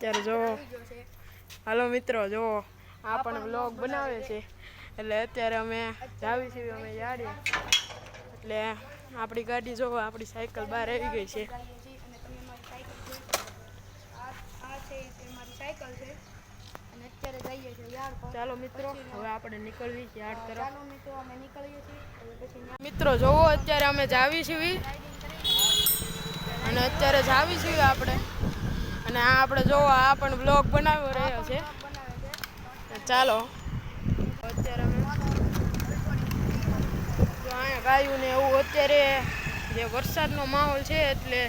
અત્યારે જો હાલો મિત્રો જો આ પણ વ્લોગ બનાવે છે એટલે અત્યારે અમે જાવી છીએ અમે યાડી એટલે આપણી ગાડી જો આપણી સાયકલ બહાર આવી ગઈ છે ચાલો મિત્રો હવે આપણે નીકળવી યાર્ડ તરફ મિત્રો જોવો અત્યારે અમે જાવી છીએ અને અત્યારે જાવી છીએ આપણે અને આ આપણે જોવો આ પણ બ્લોગ બનાવી રહ્યો છે ચાલો અત્યારે અમે અહીંયા ગાયું ને એવું અત્યારે જે વરસાદનો માહોલ છે એટલે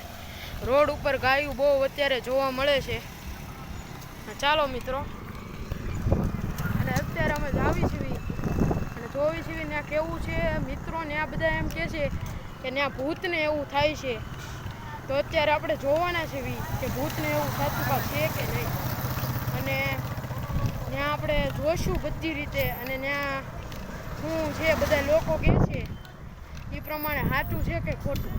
રોડ ઉપર ગાયું બહુ અત્યારે જોવા મળે છે ચાલો મિત્રો અને અત્યારે અમે જાવી છીએ અને જોવી છીએ ત્યાં કેવું છે મિત્રો ને આ બધા એમ કહે છે કે ત્યાં ભૂતને એવું થાય છે તો અત્યારે આપણે જોવાના છીએ કે ભૂતને એવું થતું છે કે નહીં અને ત્યાં આપણે જોઈશું બધી રીતે અને ત્યાં શું છે બધા લોકો કહે છે એ પ્રમાણે સાચું છે કે ખોટું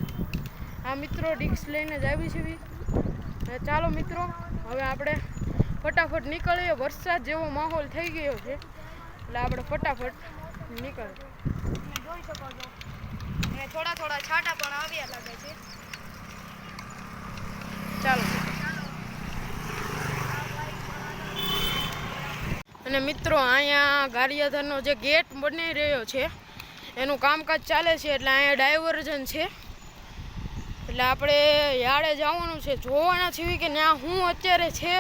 આ મિત્રો રિક્સ લઈને જ આવી છીએ ચાલો મિત્રો હવે આપણે ફટાફટ નીકળીએ વરસાદ જેવો માહોલ થઈ ગયો છે એટલે આપણે ફટાફટ નીકળીએ જોઈ શકો છો થોડા થોડા છાંટા પણ આવ્યા લાગે છે ચાલો અને મિત્રો અહીંયા ગારિયાધારનો જે ગેટ બની રહ્યો છે એનું કામકાજ ચાલે છે એટલે અહીંયા ડાયવર્ઝન છે એટલે આપણે યાર્ડે જવાનું છે જોવાના છીએ કે ત્યાં શું અત્યારે છે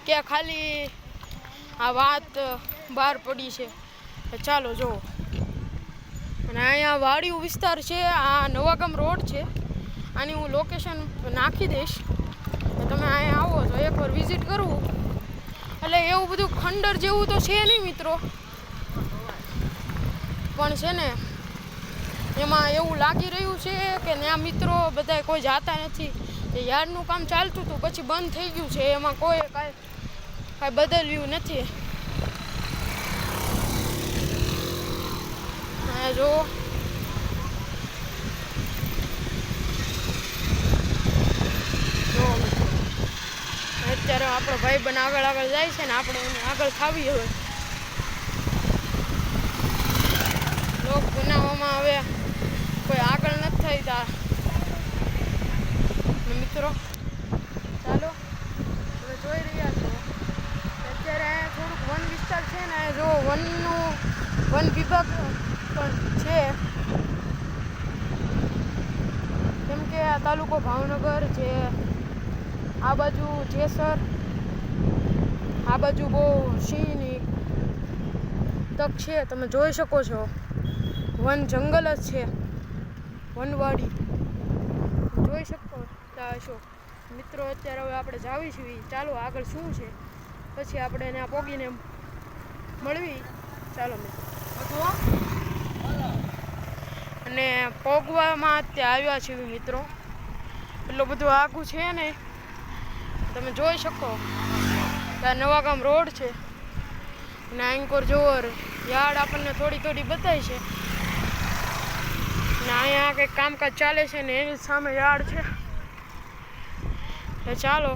કે ખાલી આ વાત બહાર પડી છે ચાલો જુઓ અને અહીંયા વાડિયું વિસ્તાર છે આ નવાગામ રોડ છે આની હું લોકેશન નાખી દઈશ તમે અહીંયા આવો તો એકવાર વિઝિટ કરવું એટલે એવું બધું ખંડર જેવું તો છે નહીં મિત્રો પણ છે ને એમાં એવું લાગી રહ્યું છે કે ત્યાં મિત્રો બધા કોઈ જાતા નથી એ યાર્ડનું કામ ચાલતું હતું પછી બંધ થઈ ગયું છે એમાં કોઈ કાંઈ બદલ્યું નથી જો અત્યારે આપણો ભાઈબંધ આગળ જાય છે ને આપણે એને આગળ ખાવી હવે લોક બનાવવામાં હવે કોઈ આગળ નથી થતા મિત્રો ચાલો હવે જોઈ રહ્યા છો અત્યારે થોડુંક વન વિસ્તાર છે ને જો વન વિભાગ પણ છે કેમ કે આ તાલુકો ભાવનગર છે આ બાજુ જેસર આ બાજુ બહુ સિંહની તક છે તમે જોઈ શકો છો વન જંગલ જ છે વનવાડી જોઈ શકતા હશો મિત્રો અત્યારે હવે આપણે જાવી છીએ ચાલો આગળ શું છે પછી આપણે એને પોગીને મળવી ચાલો મિત્રો અને પોગવામાં ત્યાં આવ્યા છીએ મિત્રો એટલું બધું આઘું છે ને તમે જોઈ શકો કે આ નવાગામ રોડ છે અને આંકોર જોર યાર્ડ આપણને થોડી બતાવી છે ને અહીંયા કંઈક કામકાજ ચાલે છે ને એની સામે યાર્ડ છે એટલે ચાલો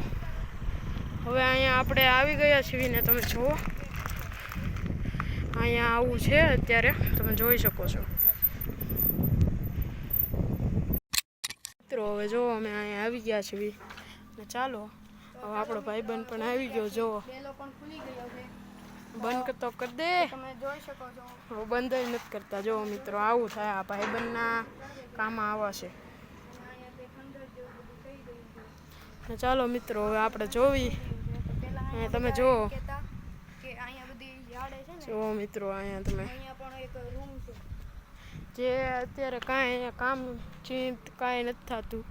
હવે અહીંયા આપણે આવી ગયા છીએ ને તમે જુઓ અહીંયા આવું છે અત્યારે તમે જોઈ શકો છો મિત્રો હવે જો અમે અહીંયા આવી ગયા છીએ ને ચાલો હવે આપણો ભાઈબંધ પણ આવી ગયો જો બંધ તો કરી દે તમે જોઈ શકો છો હવે બંધ જ નથી કરતા જો મિત્રો આવું થાય આ ભાઈબંધના કામ આવા છે ને ચાલો મિત્રો હવે આપણે જોવી તમે જુઓ જુઓ મિત્રો અહીંયા તમે જે અત્યારે કાંઈ અહીંયા કામ ચિંત કાંઈ નથી થતું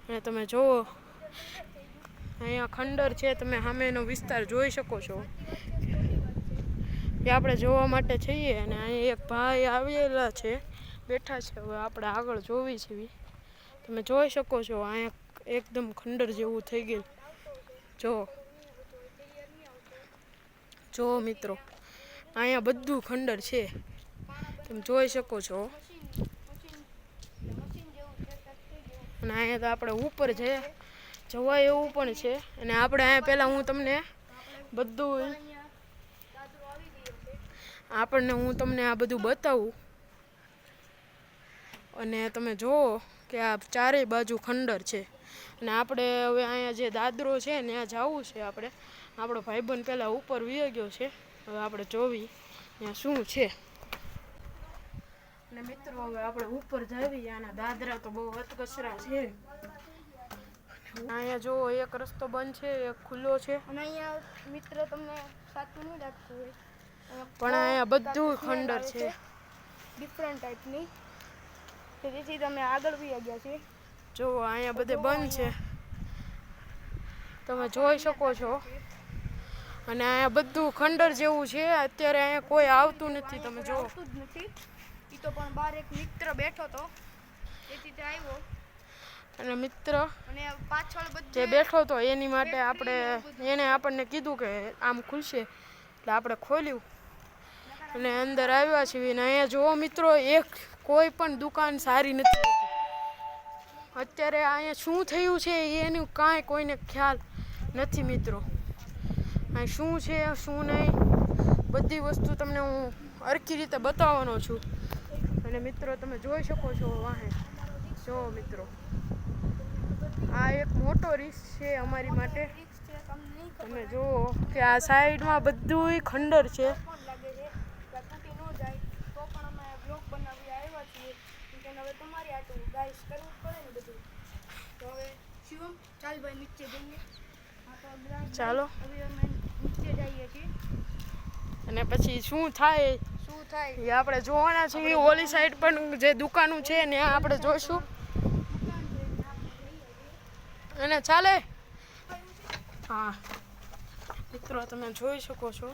અને તમે જુઓ અહીંયા ખંડર છે તમે સામેનો વિસ્તાર જોઈ શકો છો એ આપણે જોવા માટે છીએ અને અહીંયા એક ભાઈ આવેલા છે બેઠા છે હવે આપણે આગળ જોવી છીએ તમે જોઈ શકો છો અહીંયા એકદમ ખંડર જેવું થઈ ગયું જો મિત્રો અહીંયા બધું ખંડર છે તમે જોઈ શકો છો અને અહીંયા તો આપણે ઉપર છે જવાય એવું પણ છે. અને આપણે અહીંયા પહેલાં હું તમને બધું અહીંયા દાદરો આવી ગયો છે. હું તમને આ બધું બતાવું. અને તમે જુઓ કે આ ચારેય બાજુ ખંડર છે. અને આપણે હવે અહીંયા જે દાદરો છે ત્યાં જવું છે. આપણો ભાઈબંધ પહેલાં ઉપર વહી ગયો છે. હવે આપણે જોવી ત્યાં શું છે. અને મિત્રો હવે આપણે ઉપર જાવી. આના દાદરા તો બહુ અતકસરા છે. અહીંયા જો એક રસ્તો બંધ છે, એક ખુલ્લો છે. અને અહીંયા મિત્ર તમને સાચું નહીં લાગતું હોય, પણ અહીંયા બધું ખંડર છે. ડિફરન્ટ ટાઈપની, કે જેથી તમે આગળ બી ગયા છે. જો અહીંયા બધે બંધ છે, તમે જોઈ શકો છો. અને અહીંયા બધું ખંડર જેવું છે. અત્યારે અહીંયા કોઈ આવતું નથી. તમે જો આવતું જ નથી. એ તો પણ બહાર એક મિત્ર બેઠો હતો, તેથી તે આવ્યો. અને મિત્ર અને પાછળ બધે જે બેઠો હતો એની માટે એને આપણને કીધું કે આમ ખુલશે, એટલે આપણે ખોલ્યું અને અંદર આવ્યા છીએ. અને અહીંયા જુઓ મિત્રો, કોઈ પણ દુકાન સારી નથી હોતી. અત્યારે અહીંયા શું થયું છે એનું કાંઈ કોઈને ખ્યાલ નથી મિત્રો. અહીં શું છે શું નહીં બધી વસ્તુ તમને હું સરખી રીતે બતાવવાનો છું. અને મિત્રો તમે જોઈ શકો છો વાહે. જો મિત્રો, આ એક મોટો રિસ્ક છે અમારી માટે. તમે જુઓ કે આ સાઈડમાં બધુંય ખંડર છે. લાગે છે કે તૂટી ન જાય, તો પણ અમે બ્લોગ બનાવી આવ્યા છીએ. કે હવે તમારી આટલું ગાઈસ કરવું પડે ને બધું. તો હવે શિવમ, ચાલ ભાઈ નીચે જઈએ. ચાલો હવે અમે નીચે જઈએ છીએ. અને પછી શું થાય એ આપણે જોવાના છીએ. ઓલી સાઈડ પણ જે દુકાનો છે ને આપણે જોઈશું. અને ચાલે. હા મિત્રો, તમે જોઈ શકો છો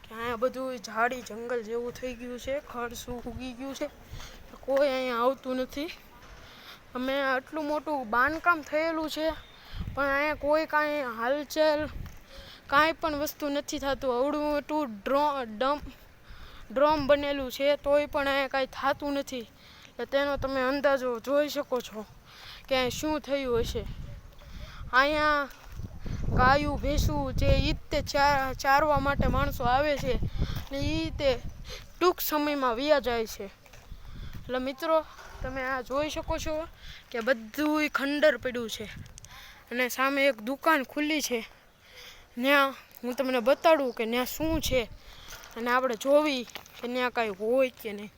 કે અહીંયા બધું ઝાડી જંગલ જેવું થઈ ગયું છે. ખડ શું ઉગી ગયું છે, કોઈ અહીંયા આવતું નથી. અમે આટલું મોટું બાંધકામ થયેલું છે, પણ અહીંયા કોઈ કાંઈ હાલચાલ કાંઈ પણ વસ્તુ નથી થતું. અવડું મોટું ડ્રોમ બનેલું છે, તોય પણ અહીંયા કાંઈ થતું નથી. એટલે તેનો તમે અંદાજો જોઈ શકો છો કે શું થયું હશે. અહીંયા ગાયું ભેંસું જે રીતે ચારવા માટે માણસો આવે છે ને એ રીતે ટૂંક સમયમાં વયા જાય છે. એટલે મિત્રો તમે આ જોઈ શકો છો કે બધું ખંડર પડ્યું છે. અને સામે એક દુકાન ખુલ્લી છે, ત્યાં હું તમને બતાડું કે ત્યાં શું છે. અને આપણે જોવી કે ત્યાં કાંઈ હોય કે નહીં.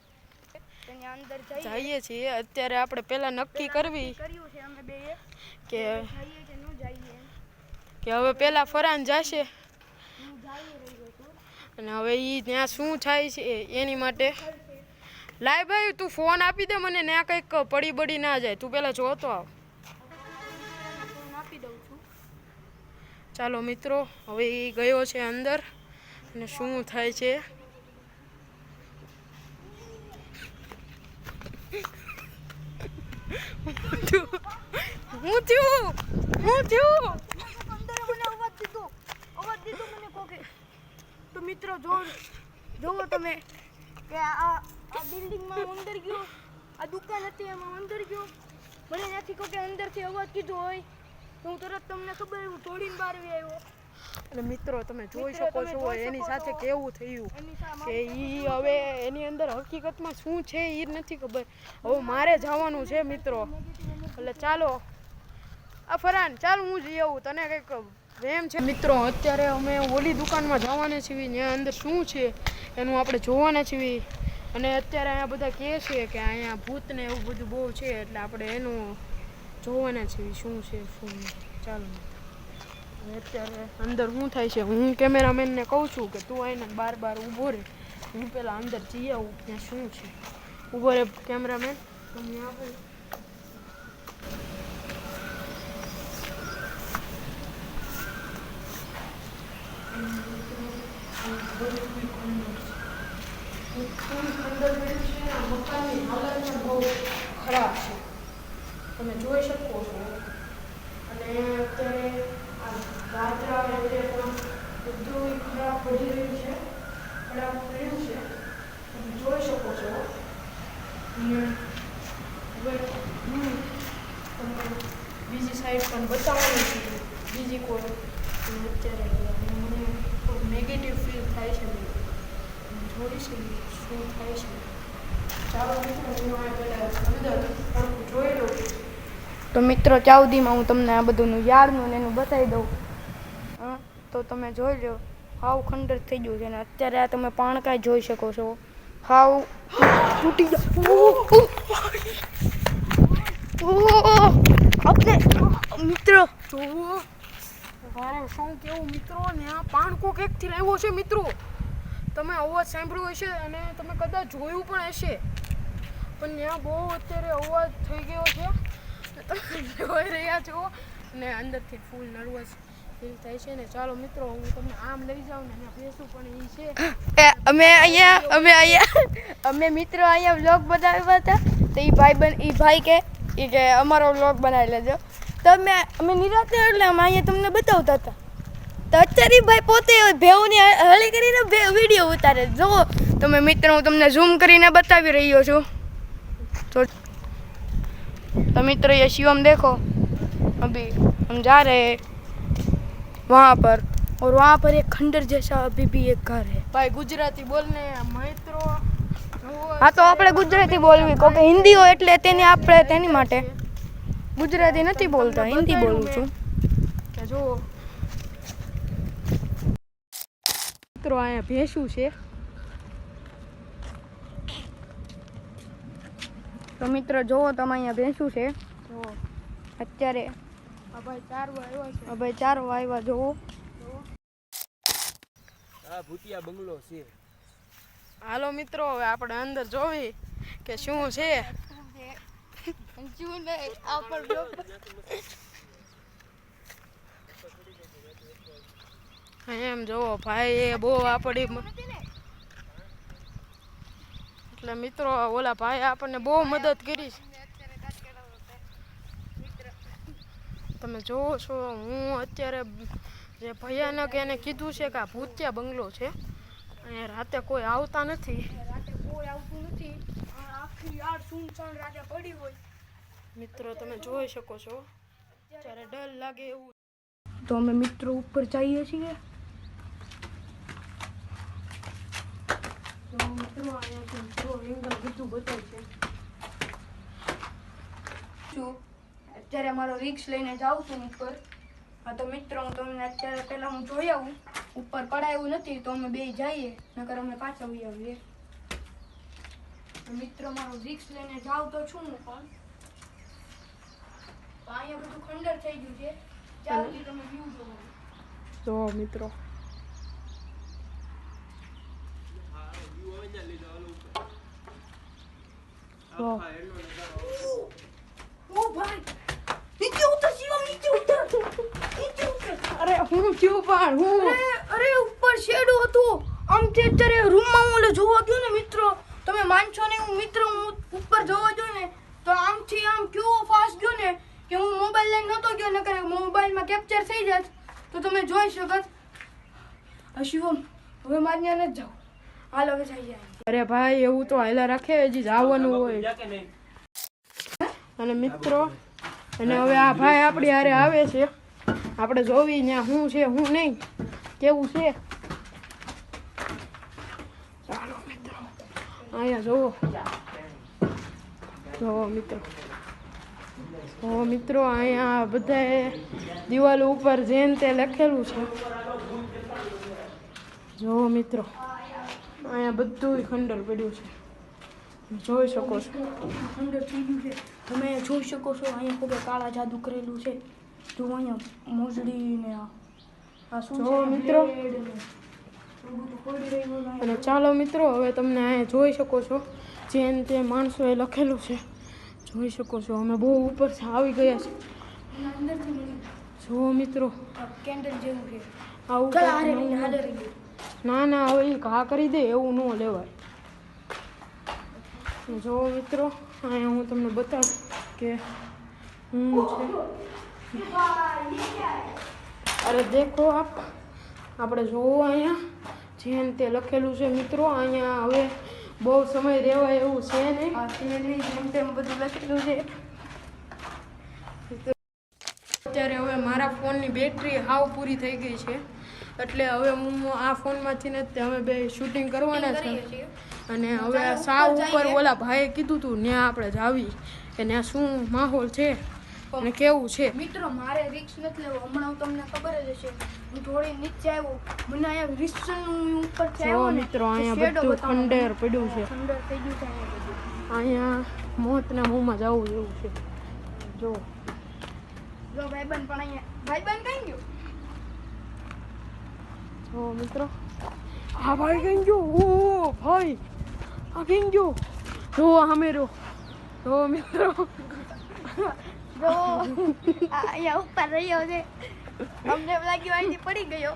અંદર જઈએ છીએ. અત્યારે આપણે પહેલાં નક્કી કરવી કર્યું છે અમે બેએ કે જઈએ કે ન જઈએ. હવે પહેલાં ફરાન જશે. હું જઈ રહ્યો છું. અને હવે એ ત્યાં શું થાય છે એની માટે. લાય ભાઈ, તું ફોન આપી દે મને. ત્યાં કંઈક પડી બડી ના જાય. તું પહેલાં જોતો આવ. ફોન આપી દઉં છું. ચાલો મિત્રો, હવે એ ગયો છે અંદર. અને શું થાય છે હું થયું અંદર મને અવાજ દીધો મને કોકે. તો મિત્રો જોવો તમે કે આ બિલ્ડિંગમાં અંદર ગયો. આ દુકાન હતી એમાં અંદર ગયો. મને ત્યાંથી કોકે અંદરથી અવાજ કીધો હોય તો હું તરત તમને ખબર હું દોડીને બહાર આવી આવ્યો. અને મિત્રો તમે જોઈ શકો છો એની સાથે કેવું થયું કે હવે એની અંદર હકીકતમાં શું છે એ નથી ખબર. હવે મારે જવાનું છે મિત્રો. એટલે ચાલો આ ફરાન, ચાલ હું જઈ આવું. તને કંઈક વેમ છે મિત્રો. અત્યારે અમે ઓલી દુકાનમાં જવાના છીએ, ત્યાં અંદર શું છે એનું આપણે જોવાના છીએ. અને અત્યારે અહીંયા બધા કહે છે કે અહીંયા ભૂત ને એવું બધું બહુ છે, એટલે આપણે એનું જોવાના છીએ શું છે શું નહીં. ચાલો અત્યારે અંદર શું થાય છે, હું કેમેરામેનને કહું છું કે તું આવીને બાર ઊભો રહે. હું પહેલાં અંદર જઈ આવું ત્યાં શું છે. ઊભો રહે કેમેરામેન. તમે આપણે મકાનની હાલત પણ બહુ ખરાબ છે, તમે જોઈ શકો છો. અને અત્યારે આ દાદરા એટલે પણ બધું ખરાબ પડી રહ્યું છે, ખરાબ પડ્યું છે. તમે જોઈ શકો છો. અને હવે હું તમને બીજી સાઈડ પણ બતાવવાની છે બીજી કોઈ અને અત્યારે મને નેગેટિવ ફીલ થાય છે જોઈ છે શું થાય છે. ચાલો મિત્રો હું આ પહેલાં અંદર થોડુંક જોઈ લઉં. તો મિત્રો ચાવદીમાં હું તમને આ બધુંનું યાર્ડનું ને એનું બતાવી દઉં. તો તમે જોઈ લો હાવ ખંડર થઈ ગયું છે અને અત્યારે આ તમે પાણકાઈ જોઈ શકો છો હાવ તૂટી આપણે મિત્રો જોવો મારે શું કેવું મિત્રો ને આ પાણકો કેકથી લાવ્યો છે મિત્રો. તમે અવાજ સાંભળ્યો હશે અને તમે કદાચ જોયું પણ હશે પણ ત્યાં બહુ અત્યારે અવાજ થઈ ગયો છે તમે જોઈ રહ્યા છો ને અંદરથી ફૂલ નર્વસ ફીલ થાય છે ને. ચાલો મિત્રો હું તમને આમ લઈ જાઉં ને અહીંયા ભેંસું પણ એ છે. અમે મિત્રો અહીંયા વ્લોગ બનાવ્યા હતા તો એ ભાઈ કે અમારો વ્લોગ બનાવી લેજો તો અમે નિરાતે એટલે અમે અહીંયા તમને બતાવતા હતા તો અત્યારે ભાઈ પોતે ભેવની હળી કરીને વિડીયો ઉતારે જુઓ તમે મિત્રો હું તમને ઝૂમ કરીને બતાવી રહ્યો છું. तो मित्र ये शिवम देखो अभी हम जा रहे हैं वहाँ पर और वहाँ पर एक खंडर जैसा अभी भी एक घर है. भाई गुजराती बोलने મિત્રો हाँ तो આપણે ગુજરાતી બોલવી કોકે હિન્દી હોય એટલે તેની આપણે તેની માટે ગુજરાતી નથી બોલતા હિન્દી બોલું છું. કે જો મિત્રો અહીંયા ભેંસું છે. તો મિત્રો જોવો તમે અહીંયા ભેંસું છે જો અત્યારે આ ભાઈ ચારવા આવ્યા છે. ભાઈ ચારો આવ્યા જોવો આ ભૂતિયા બંગલો છે. હાલો મિત્રો હવે આપણે અંદર જોવી કે શું છે. એમ જોવો ભાઈ એ બહુ આપણી એટલે મિત્રો ઓલા ભાઈ આપણને બહુ મદદ કરી છે. તમે જોવો છો હું અત્યારે જે ભયાનક એને કીધું છે કે આ ભૂતિયા બંગલો છે અહીંયા રાતે કોઈ આવતા નથી. મિત્રો તમે જોઈ શકો છો ત્યારે ડર લાગે એવું. તો અમે મિત્રો ઉપર જઈએ છીએ. તો મિત્રો અહીંયાથી એંગલ બધું બતાવશે. અત્યારે અમારો રિક્સ લઈને જાઉં છું ઉપર. હા તો મિત્રો હું તમને અત્યારે પહેલા હું જોઈ આવું ઉપર પડાયું નથી તો અમે બે જઈએ નકર અમે પાછા આવી આવીએ. મિત્રો મારો રિક્સ લઈને જાઉં તો છું હું પણ તો અહીંયા બધું ખંડર થઈ ગયું છે. ચાલો તમે વ્યૂ જોવો. જો મિત્રો ઓ ભાઈ નીચે ઉતર શિવમ નીચે ઉતર. અરે હું થયું પણ હું અરે ઉપર શેડો હતો આમથી અત્યારે રૂમમાં હું જોવા ગયો ને મિત્રો તમે માનશો નહીં હું મિત્રો હું ઉપર જોવા ગયો ને તો આમથી આમ કેવો ફાસ્ટ ગયો ને કે હું મોબાઈલ લઈને નહોતો ગયો નકર મોબાઈલમાં કેપ્ચર થઈ જાત તો તમે જોઈ શકત. શિવમ હવે મારે ત્યાં નથી જાવ હાલ હવે જઈએ. અરે ભાઈ એવું તો હાલા રાખે હજી જવાનું હોય. અને મિત્રો અને હવે આ ભાઈ આપણી હારે આવે છે આપણે જોવી ને શું છે શું નહીં કેવું છે. ચાલો મિત્રો અહીંયા જોવો મિત્રો અહીંયા બધાએ દિવાલ ઉપર જેન તે લખેલું છે. જો મિત્રો અહીંયા બધું ખંડર પડ્યું છે જોઈ શકો છો. ખંડર થઈ ગયું છે તમે જોઈ શકો છો. અહીંયા ખૂબ કાળા જાદુ કરેલું છે. જો અહીંયા મોજડી ને આ શું જો મિત્રો ખોડી રહ્યું અને ચાલો મિત્રો હવે તમને અહીંયા જોઈ શકો છો જેન તે માણસોએ લખેલું છે જોઈ શકો છો. અમે બહુ ઉપર આવી ગયા છે. જો મિત્રો કેન્ડલ જેવું છે. આવું ના ના હવે એ ઘા કરી દે એવું ન લેવાય. જો મિત્રો અહીંયા હું તમને બતાવું કે હું છે. અરે દેખો આપણે જોવો અહીંયા જેન તે લખેલું છે મિત્રો. અહીંયા હવે બહુ સમય રહેવાય એવું છે નહીં. જેમ તેમ બધું લખેલું છે. અત્યારે હવે મારા ફોનની બેટરી હાવ પૂરી થઈ ગઈ છે, એટલે હવે હું આ ફોનમાંથી ને અમે બે શૂટિંગ કરવાના છે. અને હવે સાવ ઉપર ઓલા ભાઈએ કીધું હતું ત્યાં આપણે જાવી કે ત્યાં શું માહોલ છે અને કેવું છે. મિત્રો મારે રિક્સ નથી લેવો. હમણાં તમને ખબર જ હશે, હું થોડી નીચે આવ્યો, મને અહીંયા રિસ્કનું ઉપરથી જો આવ્યો ને મિત્રો અહીંયા બધું ખંડેર પડ્યું છે. ખંડેર થઈ ગયું છે અહીંયા બધું. અહીંયા મોતના મોંમાં જવું એવું છે. જો ભાઈબંધ પણ અહીંયા ભાઈબંધ કઈ ગયો? જો મિત્રો આ ભાઈ કઈ ગયો? ઓ ભાઈ આ કઈ ગયો? જો અમે રો જો મિત્રો જો અહીંયા ઉપર રહ્યો છે, અમને એમ લાગ્યું અહીંથી પડી ગયો.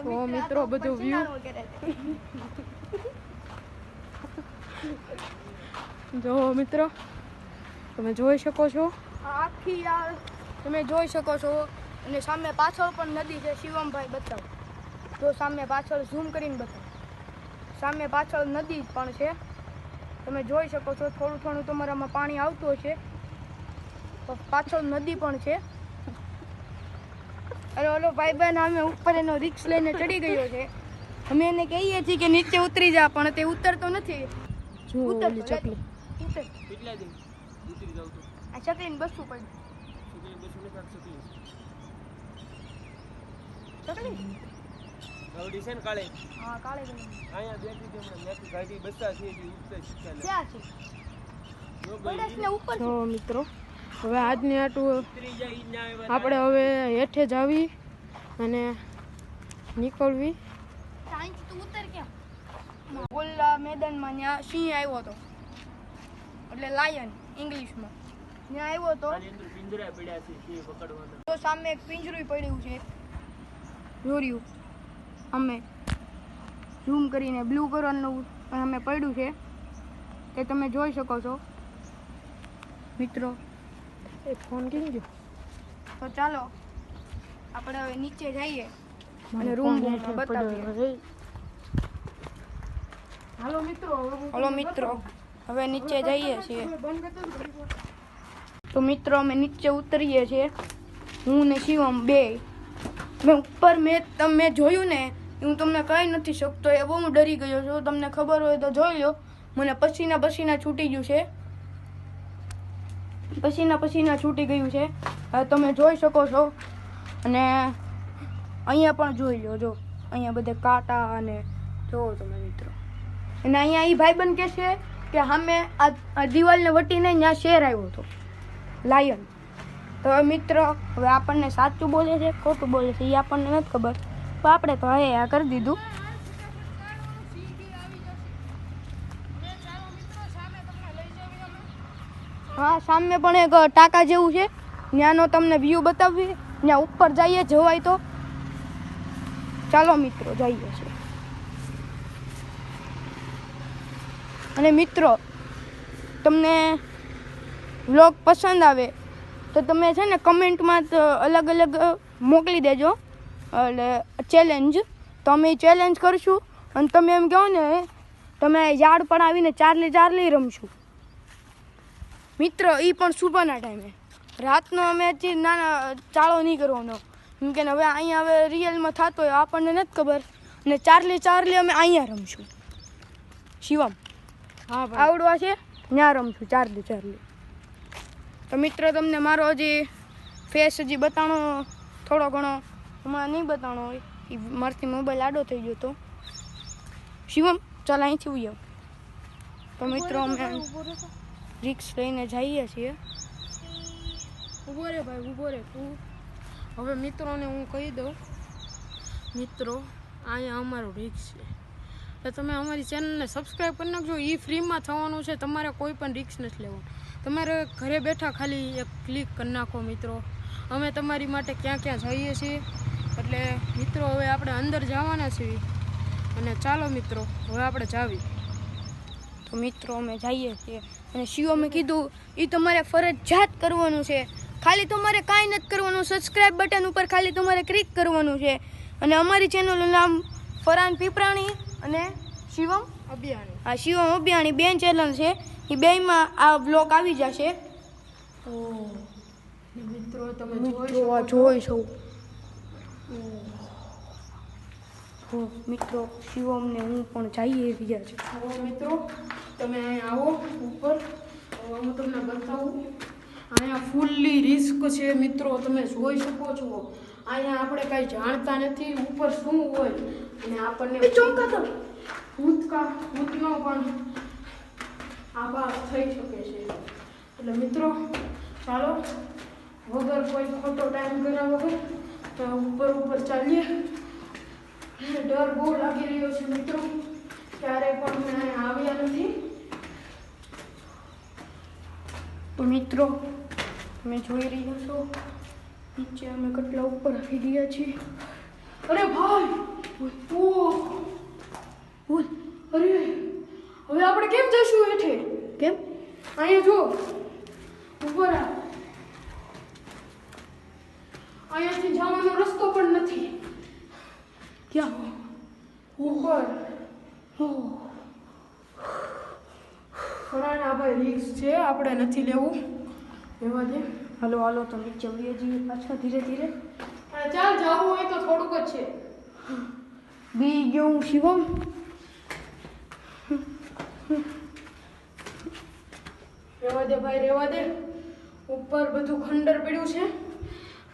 તો મિત્રો બધું વ્યૂ જો મિત્રો તમે જોઈ શકો છો. આખી આ તમે જોઈ શકો છો. અને સામે પાછળ પણ નદી છે. શિવમભાઈ બતાવો, જો સામે પાછળ ઝૂમ કરીને બતાવો. સામે પાછળ નદી પણ છે, તમે જોઈ શકો છો. થોડું થોડું તમારામાં પાણી આવતું હશે, પાછળ નદી પણ છે. અરે ઓલો ભાઈબંધ અમે ઉપર એનો રિક્સ લઈને ચડી ગયો છે. અમે એને કહીએ છીએ કે નીચે ઉતરી જા, પણ તે ઉતરતો નથી. જો ઓલી ચકલી ઉતર. કેટલા દિન ઉતરી જાવ તો આ ચકલીને બસવું પડ્યું. છોકરી બસ ને કાક છોકરી ચકલી ગાવડી છે ને કાળે હા કાળે ગઈ. અહીંયા બેઠી હતી હમણાં મેથી ગાડી બસતા છે જે ઉતર શીખ્યા ક્યાં છે? જો પડેશને ઉપર છે. જો મિત્રો હવે આજની આટલું ઉતરી જાય ઈ ના આવ્યા આપણે હવે હેઠે જ આવી અને નીકળવી. અહીંથી તું ઉતર ક્યાં? ઓલા મેદાનમાં ત્યાં સિંહ આવ્યો હતો, એટલે લાયન ઇંગ્લિશમાં. ત્યાં આવ્યો હતો. આની અંદર પિંજરા પડ્યા છે તે પકડવાના. તો સામે એક પિંજરું પડ્યું છે, જોર્યું અમે ઝૂમ કરીને બ્લુ કલરનું અમે પડ્યું છે, તે તમે જોઈ શકો છો મિત્રો. એ ફોન કેમ ગયો? તો ચાલો આપણે હવે નીચે જઈએ અને મને રૂમ ફોન હેઠે બતાવીએ. પડ્યો છે. હાલો મિત્રો હલો મિત્રો, હવે નીચે જઈએ છીએ. બંધ કરતો તો મિત્રો અમે નીચે ઉતરીએ છીએ, હું ને શિવમ બે. મેં ઉપર તમે જોયું ને, હું તમને કહી નથી શકતો, એ બહુ ડરી ગયો છું. તમને ખબર હોય તો જોઈ લો. મને પસીના છૂટી ગયું છે, પસીના છૂટી ગયું છે. હવે તમે જોઈ શકો છો. અને અહીંયા પણ જોઈ લો, જો અહીંયા બધે કાંટા અને જોવો તમે મિત્રો. અને અહીંયા એ ભાઈબંધ કહે છે કે સામે આ દિવાલને વટીને ત્યાં શેર આવ્યો હતો, લાયન. તો હવે મિત્રો હવે આપણને સાચું બોલે છે ખોટું બોલે છે એ આપણને નથી ખબર, તો આપણે તો હવે આ કરી દીધું. હા સામે પણ એક ટાંકા જેવું છે, ત્યાંનો તમને વ્યૂ બતાવીએ. ત્યાં ઉપર જઈએ જવાય તો. ચાલો મિત્રો જઈએ છીએ. અને મિત્રો તમને વ્લોગ પસંદ આવે તો તમે છે ને કમેન્ટમાં અલગ અલગ મોકલી દેજો, એટલે ચેલેન્જ. તો અમે ચેલેન્જ કરશું. અને તમે એમ કહો ને તમે ઝાડ પણ આવીને ચાર્લી રમશું મિત્રો. એ પણ સુબહના ટાઈમે, રાતનો અમે હજી નાના ચાળો નહીં કરવાનો, કેમ કે હવે અહીંયા હવે રિયલમાં થતો હોય આપણને નથી ખબર. અને ચાર્લી અમે અહીંયા રમશું. શિવમ હા ભાઈ આવડવા છે ત્યાં રમશું ચાર્લી. તો મિત્રો તમને મારો હજી ફેસ હજી બતાવણો થોડો ઘણો હમણાં નહીં બતાવણો હોય, એ મારથી મોબાઈલ આડો થઈ ગયો તો. શિવમ ચાલ અહીંથી ઉયો. તો મિત્રો અમે રિક્સ લઈને જઈએ છીએ. ઊભો રે ભાઈ, ઊભો રે તું. હવે મિત્રોને હું કહી દઉં, મિત્રો અહીંયા અમારું રિક્સ છે, તો તમે અમારી ચેનલને સબસ્ક્રાઈબ કરી નાખજો. એ ફ્રીમાં થવાનું છે, તમારે કોઈ પણ રિક્સ નથી લેવાનું. તમારે ઘરે બેઠા ખાલી એક ક્લિક કરી નાખો મિત્રો. અમે તમારી માટે ક્યાં ક્યાં જઈએ છીએ. એટલે મિત્રો હવે આપણે અંદર જવાના છીએ, અને ચાલો મિત્રો હવે આપણે જાવી. તો મિત્રો અમે જઈએ છીએ. અને શિવમે કીધું એ તમારે ફરજિયાત કરવાનું છે. ખાલી તમારે કાંઈ નથી કરવાનું, સબસ્ક્રાઈબ બટન ઉપર ખાલી તમારે ક્લિક કરવાનું છે. અને અમારી ચેનલનું નામ ફરહાન પીપરાણી અને શિવમ અભિયાની. શિવમ અભિયાણી બેન ચેનલ છે. એ બેયમાં આ બ્લોગ આવી જશે. ઓહ મિત્રો તમે મિત્રો આ જોઈ છો. મિત્રો શિવમ ને હું પણ જઈએ રહ્યા છે. આવો મિત્રો તમે અહીંયા આવો ઉપર. હું તમને બતાવું. અહીંયા ફૂલ્લી રિસ્ક છે મિત્રો, તમે જોઈ શકો છો. અહીંયા આપણે કાંઈ જાણતા નથી ઉપર શું હોય, અને આપણને ભૂતનો પણ આભાસ થઈ શકે છે. એટલે મિત્રો ચાલો વગર કોઈ ખોટો ટાઈમ કર્યા વગર તો ઉપર ચાલીએ. ડર બહુ લાગી રહ્યો છે મિત્રો, ક્યારેય પણ મેં અહીંયા આવ્યા નથી. તો મિત્રો તમે જોઈ રહ્યા છો નીચે અમે કેટલા ઉપર આવી ગયા છીએ. અરે ભાઈ, ઓહ, અરે હવે આપણે કેમ જઈશું હેઠે? કેમ? અહીંયા જો ઉપર અહીંયાથી જવાનો રસ્તો પણ નથી. ક્યાં? ઉપર ખરા ભાઈ રિક્સ છે, આપણે નથી લેવું. લેવા દે. હાલો હાલો તો નીચે વળીએ જઈએ પાછા ધીરે ધીરે. ચાલ જવું હોય તો થોડુંક જ છે. બી ગયો હું શિવમ. રેવા દે ભાઈ, રેવા દે. ઉપર બધું ખંડર પડ્યું છે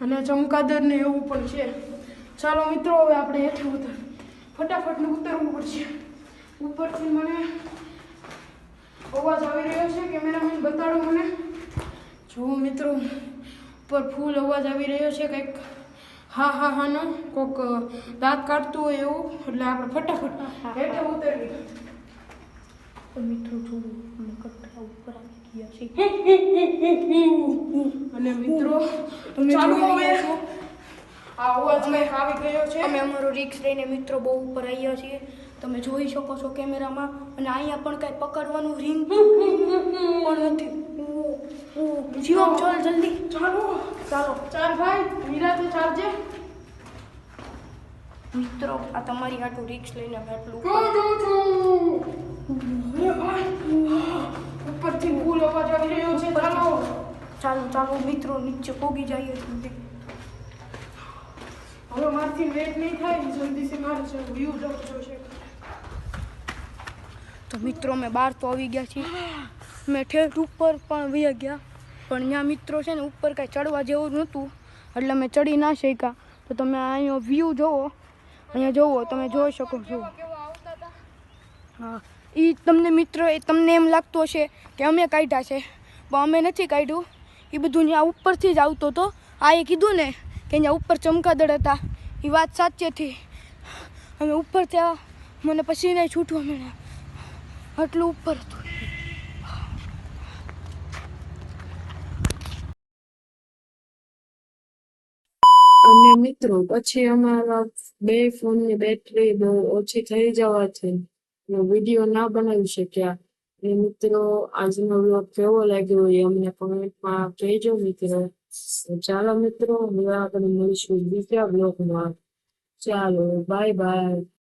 અને ચમકાદર ને એવું પણ છે. ચાલો મિત્રો હવે આપણે હેઠે ફટાફટ ઉતરવું પડશે. ઉપરથી મને અવાજ આવી રહ્યો છે, કેમેરામેન બતાડો મને. જો મિત્રો ઉપર ફૂલ અવાજ આવી રહ્યો છે, કંઈક હા નો કોક દાંત કાઢતું હોય એવું. એટલે આપણે ફટાફટ હેઠે ઉતરવી. તો મિત્રો જો અમે કેટલા ઉપર આવી ગયા છીએ. અને મિત્રો તમે ચાલો જોઈ હવે રહ્યા છો આ અવાજ કંઈક આવી ગયો છે. અમે અમારો રિક્સ લઈને મિત્રો બહુ ઉપર આવ્યા છીએ. તમે જોઈ શકો છો કેમેરામાં. અને અહીંયા પણ કાંઈ પકડવાનું રિંગ પણ નથી. શિવમ ચાલ જલ્દી. ચાલો ચાલ ભાઈ, નિરાતે ચાલજે. મિત્રો આ તમારી આટલું રિક્સ લઈને અમે આટલું જો અરે ભાઈ, ઉપરથી ફૂલ અવાજ આવી રહ્યો છે. ચાલો મિત્રો નીચે પોગી જઈએ જલ્દી. હવે મારથી વેટ નહીં થાય, જલ્દીથી મારે છે વ્યૂ જવું જોઈશે. તો મિત્રો અમે બહાર તો આવી ગયા છીએ. મેં ઠેઠ ઉપર પણ વહી ગયા, પણ ત્યાં મિત્રો છે ને ઉપર કાંઈ ચડવા જેવું નહોતું, એટલે મેં ચડી ના શક્યા. તો તમે અહીંયા વ્યૂ જોવો, અહીંયા જોવો, તમે જોઈ શકો છો. હા, એ તમને મિત્રો તમને એમ લાગતું હશે કે અમે કાઢ્યા છે, પણ અમે નથી કાઢ્યું. એ બધું ત્યાં ઉપરથી જ આવતો હતો. આ એ કીધું ને કે ત્યાં ઉપર ચમકાદળ હતા, એ વાત સાચી હતી. અમે ઉપર ત્યાં મને પછી નહીં છૂટવા મળ્યા, આટલું ઉપર હતું. અને મિત્રો પછી અમારા બે ફોનની બેટરી બહુ ઓછી થઈ જવાથી વિડીયો ના બનાવી શક્યા. એ મિત્રો આજનો વ્લોગ કેવો લાગ્યો એ અમને કોમેન્ટમાં કહેજો મિત્રો. ચાલો મિત્રો હવે આપણે મળીશું બીજા વ્લોગમાં. ચાલો બાય બાય.